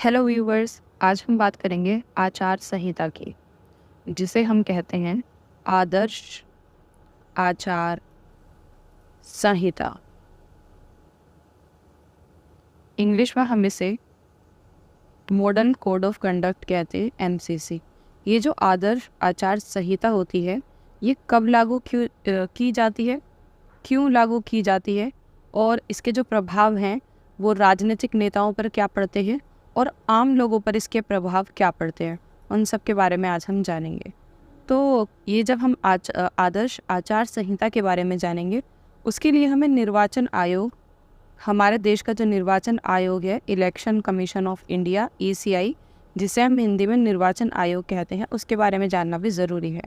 Hello viewers, आज हम बात करेंगे आचार संहिता की, जिसे हम कहते हैं आदर्श आचार संहिता। इंग्लिश में हम इसे मॉडर्न कोड ऑफ कंडक्ट कहते हैं, एमसीसी। ये जो आदर्श आचार संहिता होती है, ये कब लागू की जाती है, क्यों लागू की जाती है और इसके जो प्रभाव हैं वो राजनीतिक नेताओं पर क्या पड़ते हैं और आम लोगों पर इसके प्रभाव क्या पड़ते हैं, उन सब के बारे में आज हम जानेंगे। तो ये जब हम आदर्श आचार संहिता के बारे में जानेंगे, उसके लिए हमें निर्वाचन आयोग, हमारे देश का जो निर्वाचन आयोग है, election commission of India ECI, जिसे हम हिंदी में निर्वाचन आयोग कहते हैं, उसके बारे में जानना भी ज़रूरी है,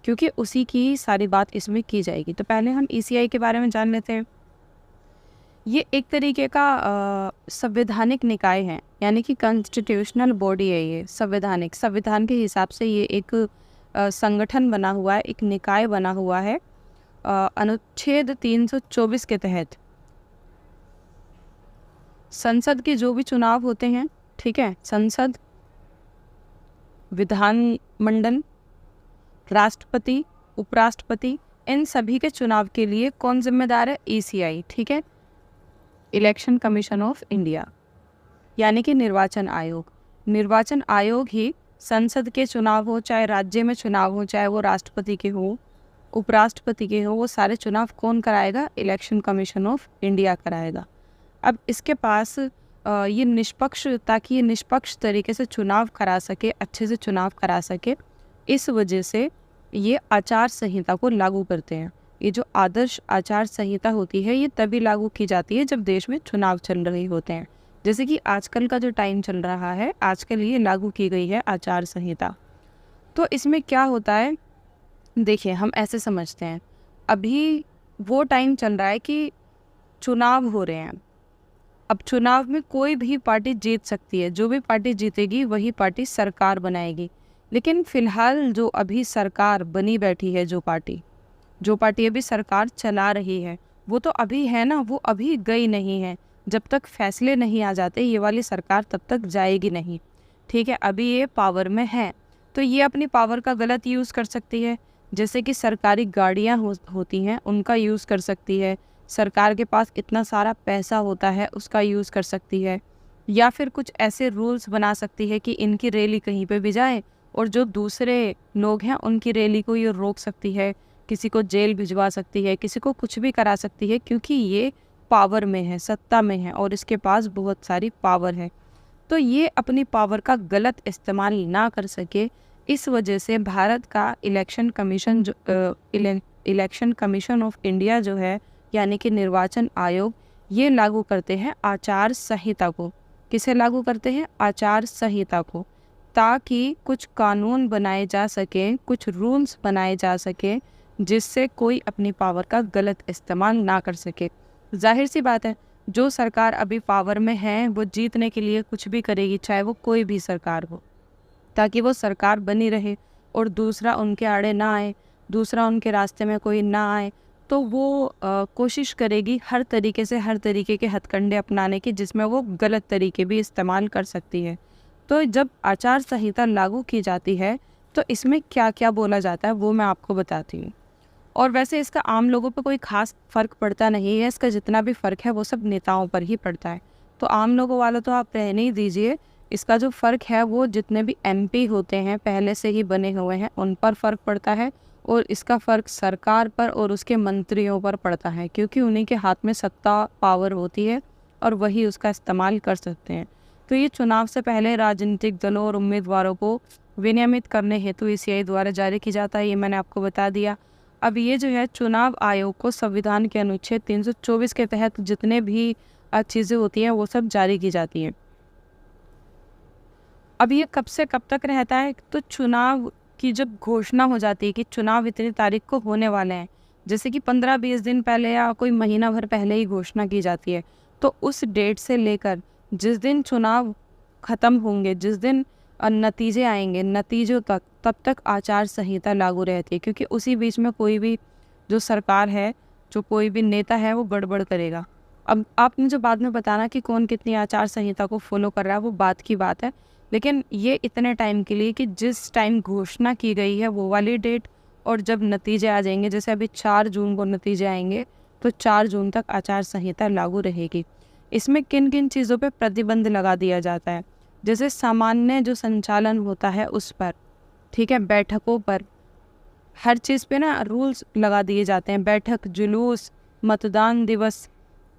क्योंकि उसी की सारी बात इसमें की जाएगी। तो पहले हम ECI के बारे में जान लेते हैं। ये एक तरीके का संवैधानिक निकाय है, यानी कि कॉन्स्टिट्यूशनल बॉडी है। ये संविधान के हिसाब से ये एक संगठन बना हुआ है, एक निकाय बना हुआ है। अनुच्छेद 324 के तहत संसद के जो भी चुनाव होते हैं, ठीक है, संसद, विधानमंडल, राष्ट्रपति, उपराष्ट्रपति, इन सभी के चुनाव के लिए कौन जिम्मेदार है? ECI, ठीक है, इलेक्शन कमीशन ऑफ इंडिया, यानी कि निर्वाचन आयोग। निर्वाचन आयोग ही संसद के चुनाव हो, चाहे राज्य में चुनाव हो, चाहे वो राष्ट्रपति के हो, उपराष्ट्रपति के हो, वो सारे चुनाव कौन कराएगा? इलेक्शन कमीशन ऑफ इंडिया कराएगा। अब इसके पास ये निष्पक्ष, ताकि ये निष्पक्ष तरीके से चुनाव करा सके, अच्छे से चुनाव करा सके, इस वजह से ये आचार संहिता को लागू करते हैं। ये जो आदर्श आचार संहिता होती है, ये तभी लागू की जाती है जब देश में चुनाव चल रहे होते हैं। जैसे कि आजकल का जो टाइम चल रहा है, आजकल ये लागू की गई है आचार संहिता। तो इसमें क्या होता है, देखिए, हम ऐसे समझते हैं, अभी वो टाइम चल रहा है कि चुनाव हो रहे हैं। अब चुनाव में कोई भी पार्टी जीत सकती है, जो भी पार्टी जीतेगी वही पार्टी सरकार बनाएगी। लेकिन फिलहाल जो अभी सरकार बनी बैठी है, जो पार्टी अभी सरकार चला रही है, वो तो अभी है ना, वो अभी गई नहीं है। जब तक फैसले नहीं आ जाते, ये वाली सरकार तब तक जाएगी नहीं, ठीक है। अभी ये पावर में है, तो ये अपनी पावर का गलत यूज़ कर सकती है। जैसे कि सरकारी गाड़ियाँ होती हैं, उनका यूज़ कर सकती है। सरकार के पास इतना सारा पैसा होता है, उसका यूज़ कर सकती है। या फिर कुछ ऐसे रूल्स बना सकती है कि इनकी रैली कहीं पे भी जाए और जो दूसरे लोग हैं उनकी रैली को ये रोक सकती है, किसी को जेल भिजवा सकती है, किसी को कुछ भी करा सकती है, क्योंकि ये पावर में है, सत्ता में है और इसके पास बहुत सारी पावर है। तो ये अपनी पावर का गलत इस्तेमाल ना कर सके, इस वजह से भारत का इलेक्शन कमीशन ऑफ इंडिया जो है, यानी कि निर्वाचन आयोग, ये लागू करते हैं आचार संहिता को। किसे लागू करते हैं? आचार संहिता को, ताकि कुछ कानून बनाए जा सकें, कुछ रूल्स बनाए जा सकें, जिससे कोई अपनी पावर का गलत इस्तेमाल ना कर सके। जाहिर सी बात है, जो सरकार अभी पावर में है वो जीतने के लिए कुछ भी करेगी, चाहे वो कोई भी सरकार हो, ताकि वो सरकार बनी रहे और दूसरा उनके आड़े ना आए, दूसरा उनके रास्ते में कोई ना आए। तो वो कोशिश करेगी हर तरीके के हथकंडे अपनाने की, जिसमें वो गलत तरीके भी इस्तेमाल कर सकती है। तो जब आचार संहिता लागू की जाती है, तो इसमें क्या क्या बोला जाता है वो मैं आपको बताती हूँ। और वैसे इसका आम लोगों पर कोई खास फ़र्क पड़ता नहीं है, इसका जितना भी फ़र्क है वो सब नेताओं पर ही पड़ता है। तो आम लोगों वालों तो आप रहने ही दीजिए, इसका जो फ़र्क है वो जितने भी MP होते हैं, पहले से ही बने हुए हैं, उन पर फ़र्क पड़ता है। और इसका फ़र्क सरकार पर और उसके मंत्रियों पर पड़ता है, क्योंकि उन्हीं के हाथ में सत्ता, पावर होती है और वही उसका इस्तेमाल कर सकते हैं। तो ये चुनाव से पहले राजनीतिक दलों और उम्मीदवारों को विनियमित करने हेतु ECI द्वारा जारी की जाता है, ये मैंने आपको बता दिया। अब ये जो है, चुनाव आयोग को संविधान के अनुच्छेद 324 के तहत जितने भी चीज़ें होती हैं वो सब जारी की जाती हैं। अब ये कब से कब तक रहता है? तो चुनाव की जब घोषणा हो जाती है कि चुनाव इतनी तारीख को होने वाले हैं, जैसे कि 15-20 दिन पहले या कोई महीना भर पहले ही घोषणा की जाती है, तो उस डेट से लेकर जिस दिन चुनाव ख़त्म होंगे, जिस दिन नतीजे आएंगे, नतीजों तक, तब तक आचार संहिता लागू रहती है। क्योंकि उसी बीच में कोई भी जो सरकार है, जो कोई भी नेता है, वो गड़बड़ करेगा, अब आप मुझे बाद में बताना कि कौन कितनी आचार संहिता को फॉलो कर रहा है, वो बात की बात है, लेकिन ये इतने टाइम के लिए कि जिस टाइम घोषणा की गई है वो वाली डेट, और जब नतीजे आ जाएंगे, जैसे अभी 4 जून को नतीजे आएंगे, तो 4 जून तक आचार संहिता लागू रहेगी। इसमें किन किन चीज़ों पे प्रतिबंध लगा दिया जाता है, जैसे सामान्य जो संचालन होता है उस पर, ठीक है, बैठकों पर, हर चीज़ पे ना रूल्स लगा दिए जाते हैं। बैठक, जुलूस, मतदान दिवस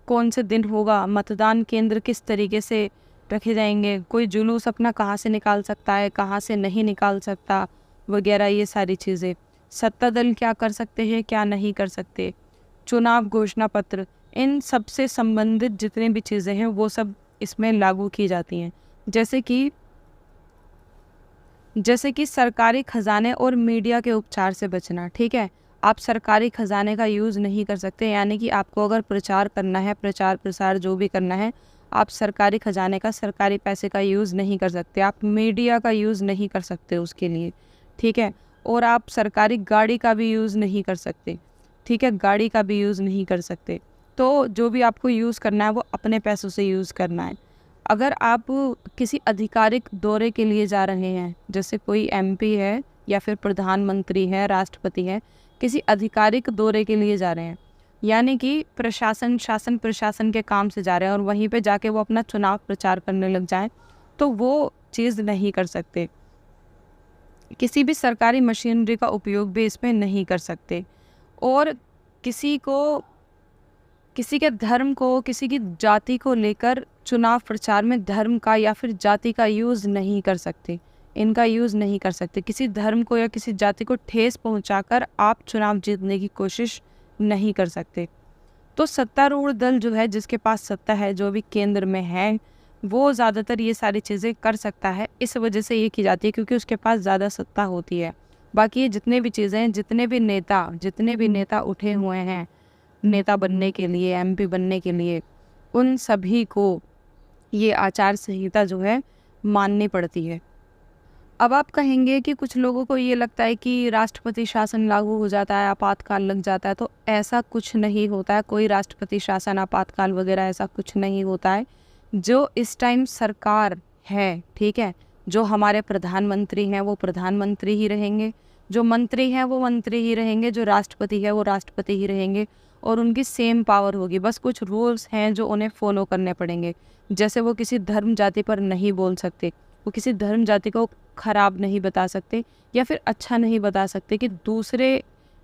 कौन से दिन होगा, मतदान केंद्र किस तरीके से रखे जाएंगे, कोई जुलूस अपना कहाँ से निकाल सकता है, कहाँ से नहीं निकाल सकता, वगैरह ये सारी चीज़ें। सत्ता दल क्या कर सकते हैं, क्या नहीं कर सकते, चुनाव घोषणा पत्र, इन सब से संबंधित जितने भी चीज़ें हैं वो सब इसमें लागू की जाती हैं। जैसे कि सरकारी खजाने और मीडिया के उपचार से बचना, ठीक है। आप सरकारी खजाने का यूज़ नहीं कर सकते, यानी कि आपको अगर प्रचार करना है, प्रचार प्रसार जो भी करना है, आप सरकारी खजाने का, सरकारी पैसे का यूज़ नहीं कर सकते, आप मीडिया का यूज़ नहीं कर सकते उसके लिए, ठीक है। और आप सरकारी गाड़ी का भी यूज़ नहीं कर सकते, ठीक है, गाड़ी का भी यूज़ नहीं कर सकते। तो जो भी आपको यूज़ करना है वो अपने पैसों से यूज़ करना है। अगर आप किसी आधिकारिक दौरे के लिए जा रहे हैं, जैसे कोई एमपी है या फिर प्रधानमंत्री है, राष्ट्रपति है, किसी आधिकारिक दौरे के लिए जा रहे हैं, यानी कि शासन प्रशासन के काम से जा रहे हैं, और वहीं पे जाके वो अपना चुनाव प्रचार करने लग जाएं, तो वो चीज़ नहीं कर सकते। किसी भी सरकारी मशीनरी का उपयोग भी इसमें नहीं कर सकते, और किसी के धर्म को, किसी की जाति को लेकर चुनाव प्रचार में धर्म का या फिर जाति का यूज़ नहीं कर सकते, इनका यूज़ नहीं कर सकते। किसी धर्म को या किसी जाति को ठेस पहुंचाकर आप चुनाव जीतने की कोशिश नहीं कर सकते। तो सत्तारूढ़ दल जो है, जिसके पास सत्ता है, जो भी केंद्र में है, वो ज़्यादातर ये सारी चीज़ें कर सकता है। इस वजह से ये की जाती है क्योंकि उसके पास ज़्यादा सत्ता होती है। बाकी ये जितने भी चीज़ें हैं, जितने भी नेता उठे हुए हैं नेता बनने के लिए, एमपी बनने के लिए, उन सभी को ये आचार संहिता जो है माननी पड़ती है। अब आप कहेंगे कि कुछ लोगों को ये लगता है कि राष्ट्रपति शासन लागू हो जाता है, आपातकाल लग जाता है, तो ऐसा कुछ नहीं होता है। कोई राष्ट्रपति शासन, आपातकाल वगैरह ऐसा कुछ नहीं होता है। जो इस टाइम सरकार है, ठीक है, जो हमारे प्रधानमंत्री हैं वो प्रधानमंत्री ही रहेंगे, जो मंत्री हैं वो मंत्री ही रहेंगे, जो राष्ट्रपति है वो राष्ट्रपति ही रहेंगे, और उनकी सेम पावर होगी। बस कुछ रूल्स हैं जो उन्हें फॉलो करने पड़ेंगे। जैसे वो किसी धर्म जाति पर नहीं बोल सकते, वो किसी धर्म जाति को खराब नहीं बता सकते या फिर अच्छा नहीं बता सकते कि दूसरे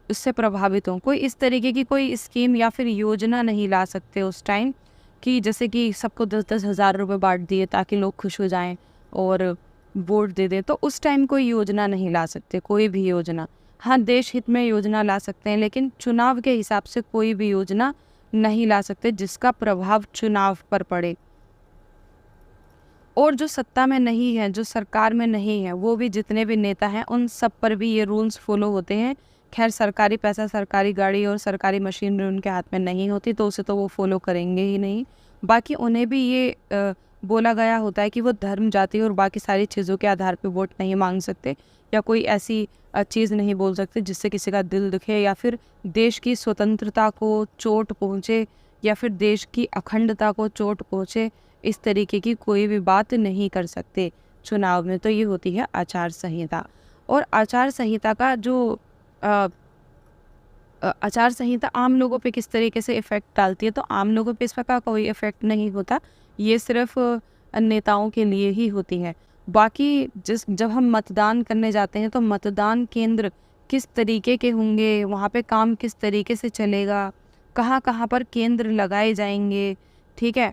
उससे प्रभावित हों। कोई इस तरीके की कोई स्कीम या फिर योजना नहीं ला सकते उस टाइम, कि जैसे कि सबको 10-10 हज़ार रुपये बांट दिए ताकि लोग खुश हो जाएं और वोट दे दें। तो उस टाइम कोई योजना नहीं ला सकते, कोई भी योजना। हाँ, देश हित में योजना ला सकते हैं, लेकिन चुनाव के हिसाब से कोई भी योजना नहीं ला सकते जिसका प्रभाव चुनाव पर पड़े। और जो सत्ता में नहीं है, जो सरकार में नहीं है, वो भी जितने भी नेता हैं उन सब पर भी ये रूल्स फॉलो होते हैं। खैर, सरकारी पैसा, सरकारी गाड़ी और सरकारी मशीनरी उनके हाथ में नहीं होती, तो उसे तो वो फॉलो करेंगे ही नहीं। बाकी उन्हें भी ये बोला गया होता है कि वो धर्म, जाति और बाकी सारी चीज़ों के आधार पर वोट नहीं मांग सकते, या कोई ऐसी चीज़ नहीं बोल सकते जिससे किसी का दिल दुखे या फिर देश की स्वतंत्रता को चोट पहुँचे या फिर देश की अखंडता को चोट पहुँचे। इस तरीके की कोई भी बात नहीं कर सकते चुनाव में। तो ये होती है आचार संहिता। और आचार संहिता का जो आचार संहिता आम लोगों पे किस तरीके से इफ़ेक्ट डालती है, तो आम लोगों पे इसका कोई इफ़ेक्ट नहीं होता। ये सिर्फ नेताओं के लिए ही होती है। बाकी जब हम मतदान करने जाते हैं तो मतदान केंद्र किस तरीके के होंगे, वहाँ पे काम किस तरीके से चलेगा, कहाँ कहाँ पर केंद्र लगाए जाएंगे, ठीक है,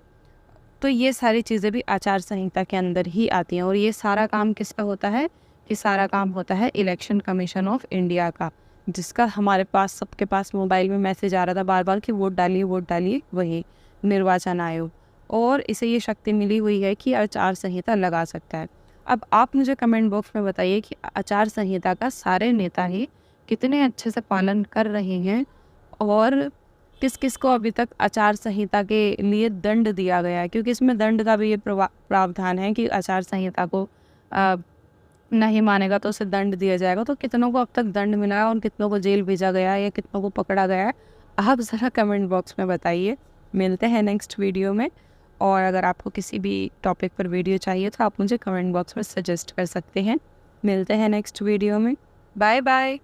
तो ये सारी चीज़ें भी आचार संहिता के अंदर ही आती हैं। और ये सारा काम किसका होता है? ये सारा काम होता है इलेक्शन कमीशन ऑफ इंडिया का, जिसका हमारे पास सबके पास मोबाइल में मैसेज आ रहा था बार बार कि वोट डालिए, वही निर्वाचन आयोग। और इसे ये शक्ति मिली हुई है कि आचार संहिता लगा सकता है। अब आप मुझे कमेंट बॉक्स में बताइए कि आचार संहिता का सारे नेता ही कितने अच्छे से पालन कर रहे हैं, और किस किस को अभी तक आचार संहिता के लिए दंड दिया गया है, क्योंकि इसमें दंड का भी ये प्रावधान है कि आचार संहिता को नहीं मानेगा तो उसे दंड दिया जाएगा। तो कितनों को अब तक दंड मिला है और कितनों को जेल भेजा गया है या कितनों को पकड़ा गया है, आप ज़रा कमेंट बॉक्स में बताइए। मिलते हैं नेक्स्ट वीडियो में। और अगर आपको किसी भी टॉपिक पर वीडियो चाहिए तो आप मुझे कमेंट बॉक्स में सजेस्ट कर सकते हैं। मिलते हैं नेक्स्ट वीडियो में। Bye bye.